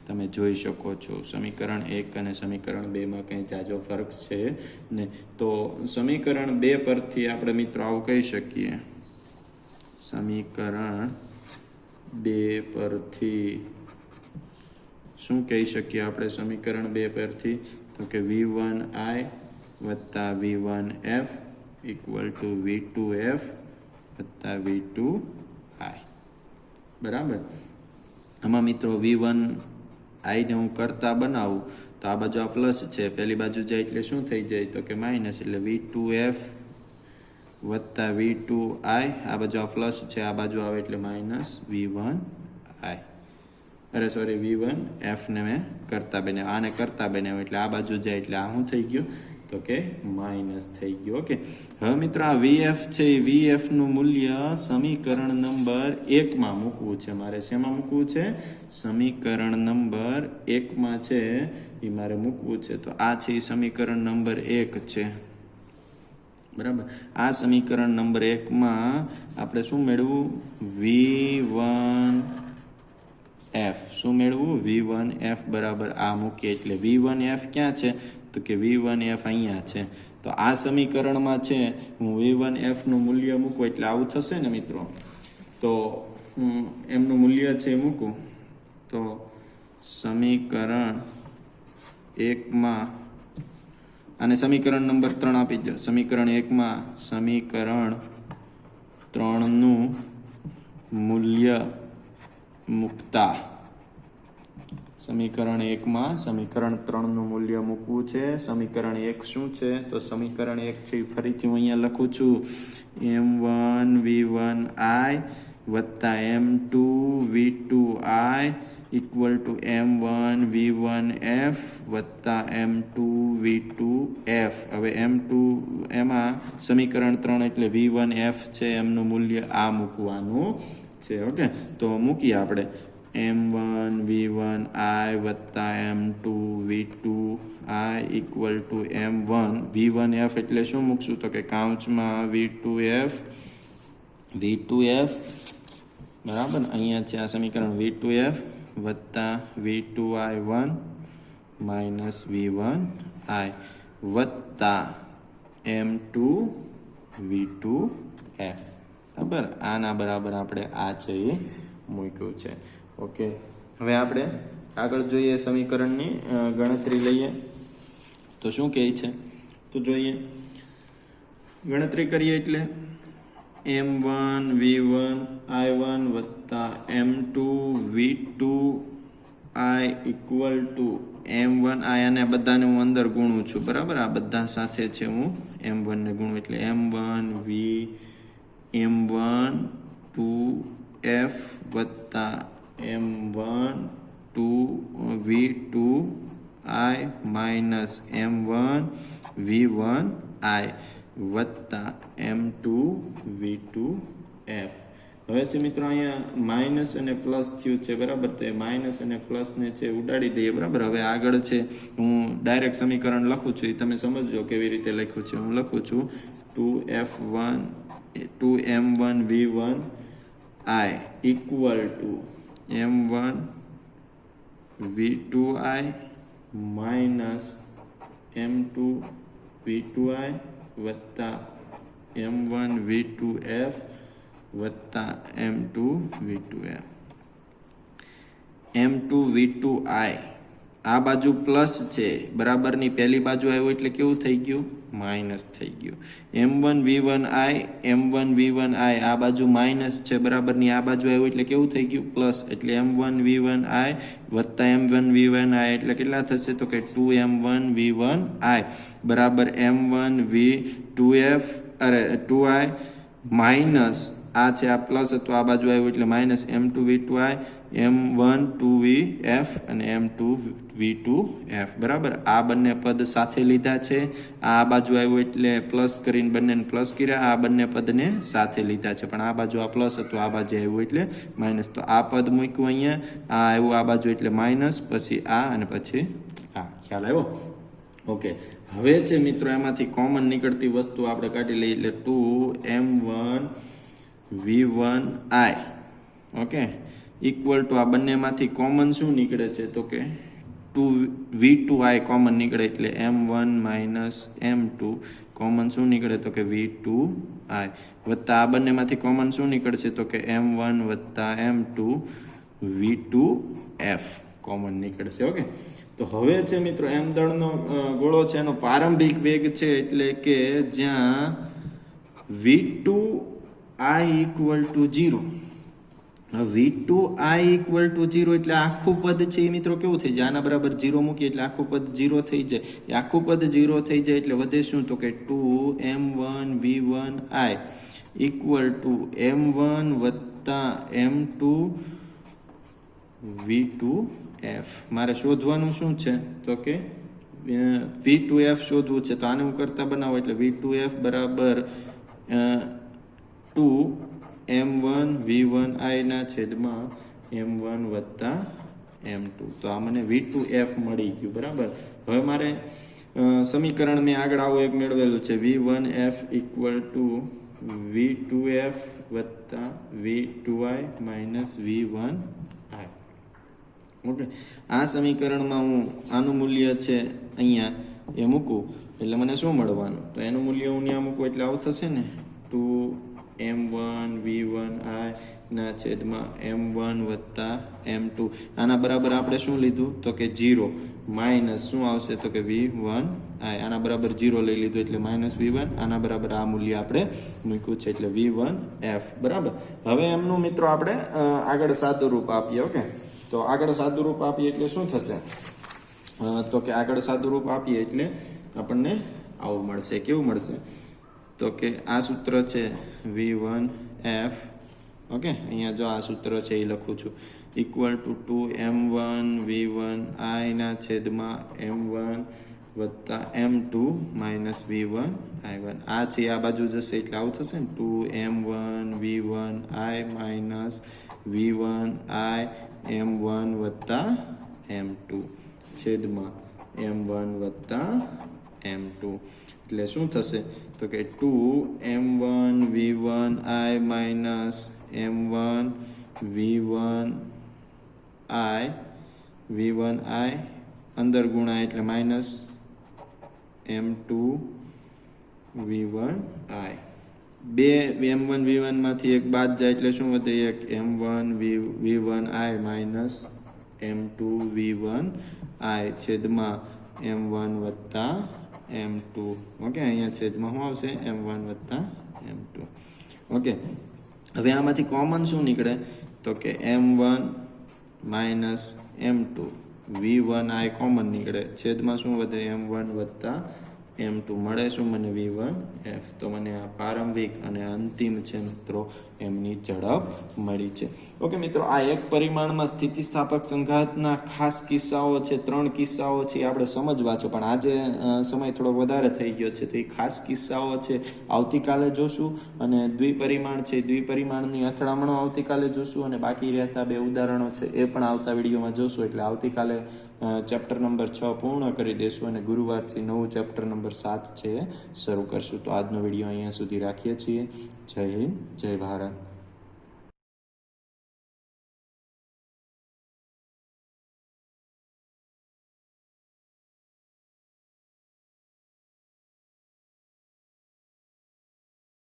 તમે જોઈ શકો છો સમીકરણ 1 અને સમીકરણ 2 માં કંઈ ઝાઝો ફરક છે ને તો સમીકરણ 2 પરથી આપણે મિત્રો આવું કહી શકીએ સમીકરણ 2 પરથી શું કહી શકીએ આપણે સમીકરણ 2 પરથી તો કે V1I વત્તા V1F ઇક્વલ ટુ V2F વત્તા V2I બરાબર આમાં મિત્રો V1 આઈને હું કરતા બનાવું તો આ બાજુ આ પ્લસ છે, પહેલી બાજુ જાય એટલે શું થઈ જાય તો કે માઇનસ, એટલે V2F વત્તા V2I, આ બાજુ આ પ્લસ છે, આ બાજુ આવે એટલે માઇનસ V1I, V1F ને મેં કરતા બનાવ્યું, આને કરતા બનાવ્યું એટલે આ બાજુ જાય એટલે આ શું થઈ ગયું તો કે માઇનસ થઈ ગયું. ઓકે, હવે મિત્રો આ VF છે એ VF નું મૂલ્ય સમીકરણ નંબર 1 માં મૂકવું છે મારે. શેમાં મૂકવું છે? સમીકરણ નંબર 1 માં છે એ મારે મૂકવું છે. તો આ છે એ સમીકરણ નંબર 1 છે, બરાબર. આ સમીકરણ નંબર 1 માં આપણે શું મેળવવું? V1F. શું મેળવવું? V1F બરાબર આ મૂકીએ એટલે V1F ક્યાં છે તો કે V1F અહીંયા છે. તો આ સમીકરણમાં છે હું V1F નું મૂલ્ય મૂકું એટલે આવું થશે ને મિત્રો. તો હું એમનું મૂલ્ય છે મૂકું તો સમીકરણ 1 માં આને સમીકરણ નંબર 3 આપી દો. સમીકરણ 1 માં સમીકરણ 3 નું મૂલ્ય મૂકતા, સમીકરણ 1 માં સમીકરણ 3 નું મૂલ્ય મૂકવું છે. સમીકરણ 1 શું છે તો સમીકરણ 1 છે ફરીથી હું અહીંયા લખું છું M1 V1I વત્તા M2 V2I equal to M1 V1F વત્તા M2 V2F. હવે M2 એમાં સમીકરણ 3 એટલે V1F છે, એમનું મૂલ્ય આ મૂકવાનું છે. ઓકે, તો મૂકીએ આપણે M1 V1I વત્તા M2 V2I equal to M1 V1F એટલે શું મૂકશું તો કે કાઉન્સમાં V2F બરાબર. અહીંયા છે આ સમીકરણ V2F વત્તા V2I1 માઇનસ V1I વત્તા M2 V2F, બરાબર. આના બરાબર આપણે આ છે એ મૂક્યું છે. ઓકે, હવે આપણે આગળ જોઈએ, સમીકરણની ગણતરી લઈએ તો શું કહે છે તો જોઈએ. ગણતરી કરીએ એટલે M1 V1 I1 વત્તા M2 V2I equal to M1 I, અને બધાને હું અંદર ગુણું છું, બરાબર. આ બધા સાથે છે હું M1 ને ગુણું એટલે M1 2F વત્તા M1 V2I minus M1 V1I વત્તા M2 V2F. હવે છે મિત્રો અહીંયા માઇનસ અને પ્લસ થયું છે, બરાબર. તો એ માઇનસ અને પ્લસને છે ઉડાડી દઈએ, બરાબર. હવે આગળ છે હું ડાયરેક્ટ સમીકરણ લખું છું, એ તમે સમજજો કેવી રીતે લખ્યું છે. હું લખું છું 2M1 V1I equal to M1 V2I minus M2 V2I વત્તા M1 V2F વત્તા M2 V2F. M2 V2I આ બાજુ પ્લસ છે, બરાબરની પહેલી બાજુ આવ્યું એટલે કેવું થઈ ગયું? માઇનસ થઈ ગયું. M1 V1I આ બાજુ માઇનસ છે, બરાબરની આ બાજુ આવ્યું એટલે કેવું થઈ ગયું? પ્લસ. એટલે M1 V1I વત્તા M1 V1I એટલે કેટલા થશે તો કે 2M1 V1I બરાબર M1 V2F 2I માઇનસ આ છે આ પ્લસ હતું, આ બાજુ આવ્યું એટલે minus M2 V2I M1 2VF અને M2 V2F, બરાબર. આ બંને પદ સાથે લીધા છે, આ બાજુ આવ્યું એટલે પ્લસ કરીને બંનેને પ્લસ કર્યા, આ બંને પદને સાથે લીધા છે, પણ આ બાજુ આ પ્લસ હતું, આ બાજુ આવ્યું એટલે માઇનસ. તો આ પદ મૂક્યું અહીંયા, આ આવ્યું આ બાજુ એટલે માઇનસ, પછી આ અને પછી આ. ખ્યાલ આવ્યો? ઓકે, હવે છે મિત્રો એમાંથી કોમન નીકળતી વસ્તુ આપણે કાઢી લઈએ એટલે 2M1 V1I okay equal to આ બંનેમાંથી કોમન શું નીકળે છે તો કે 2V2I કોમન નીકળે એટલે M1 માઇનસ M2 કોમન શું નીકળે તો કે V2I વત્તા આ બંનેમાંથી કોમન શું નીકળશે તો કે M1 વત્તા M2 V2F કોમન નીકળશે. ઓકે, તો હવે છે મિત્રો M દળનો ગોળો છે એનો પ્રારંભિક વેગ છે એટલે કે જ્યાં V2I equal to 0 v2i equal to 0 એટલે આખું પદ છે એ મિત્રો કેવું થઈ જાય, આના બરાબર 0 મૂકીએ એટલે આખું પદ 0 થઈ જાય. એ આખું પદ 0 થઈ જાય એટલે વધે શું, તો કે 2m1v1i ઇક્વલ ટુ m1 વત્તા m2 v2f. મારે શોધવાનું શું છે, તો કે v2f શોધવું છે. તો આને હું કરતા બનાવું એટલે v2f બરાબર 2m1 v1i ના છેદમાં m1 વત્તા m2. તો આ મને v2f મળી ગયું. બરાબર. હવે મારે સમીકરણ મેં આગળ આવું એક મેળવેલું છે, v1f ઇક્વલ ટુ v2f વત્તા v2i માઇનસ v1i. ઓકે, આ સમીકરણમાં હું આનું મૂલ્ય છે અહીંયા એ મૂકું એટલે મને શું મળવાનું, તો એનું મૂલ્ય હું ત્યાં મૂકું એટલે આવું થશે ને, 2m1 v1i ના છેદમાં m1 વત્તા m2. આના બરાબર આપણે શું લીધું, તો કે 0 માઇનસ શું આવશે, તો કે v1i. આના બરાબર 0 લઈ લીધું એટલે માઇનસ v1. આના બરાબર આ મૂલ્ય આપણે મૂક્યું છે એટલે v1f. બરાબર. હવે એમનું મિત્રો આપણે આગળ સાદું રૂપ આપીએ. ઓકે, તો આગળ સાદું રૂપ આપીએ એટલે શું થશે, તો કે આગળ સાદું રૂપ આપીએ એટલે આપણને આવું મળશે. કેવું મળશે, તો કે આ સૂત્ર છે v1f. ઓકે, અહીંયા જો આ સૂત્ર છે એ લખું છું, ઇક્વલ ટુ 2m1 v1i ના છેદમાં m1 વત્તા m2 માઇનસ v1i1. આ છે આ બાજુ જશે એટલે આવું થશે ને, 2m1 v1i minus v1i m1 વત્તા m2 છેદમાં m1 વત્તા m2. એટલે શું થશે, તો કે 2m1 v1i minus m1 v1i અંદર ગુણાય એટલે માઇનસ m2 v1i. બે m1 v1 માંથી એક બાદ જાય એટલે શું વધે, એક m1 v1i minus m2 v1i છેદમાં m1 વત્તા m2. ઓકે, અહીંયા છેદમાં શું આવશે, m1 વત્તા m2. ઓકે, હવે આમાંથી કોમન શું નીકળે, તો કે m1 minus m2 v1i common નીકળે, છેદમાં શું વધે, m1 વત્તા m2 મળે શું મને, v1f. તો મને આ પ્રારંભિક અને અંતિમ છે મિત્રો એમની ઝડપ મળી છે. ઓકે મિત્રો, આ એક પરિમાણમાં સ્થિતિસ્થાપક સંઘાતના ખાસ કિસ્સાઓ છે, 3 કિસ્સાઓ છે આપણે સમજવા છે, પણ આજે સમય થોડો વધારે થઈ ગયો છે તો એ ખાસ કિસ્સાઓ છે આવતીકાલે જોશું. અને દ્વિપરિમાણ છે, દ્વિપરિમાણની અથડામણો આવતીકાલે જોશું, અને બાકી રહેતા 2 ઉદાહરણો છે એ પણ આવતા વિડીયોમાં જોશું. એટલે આવતીકાલે ચેપ્ટર નંબર 6 પૂર્ણ કરી દેશું અને ગુરુવારથી નવું ચેપ્ટર નંબર 7 છે શરૂ કરશું. તો આજનો વિડીયો અહીંયા સુધી રાખીએ છીએ. જય હિન્દ, જય ભારત.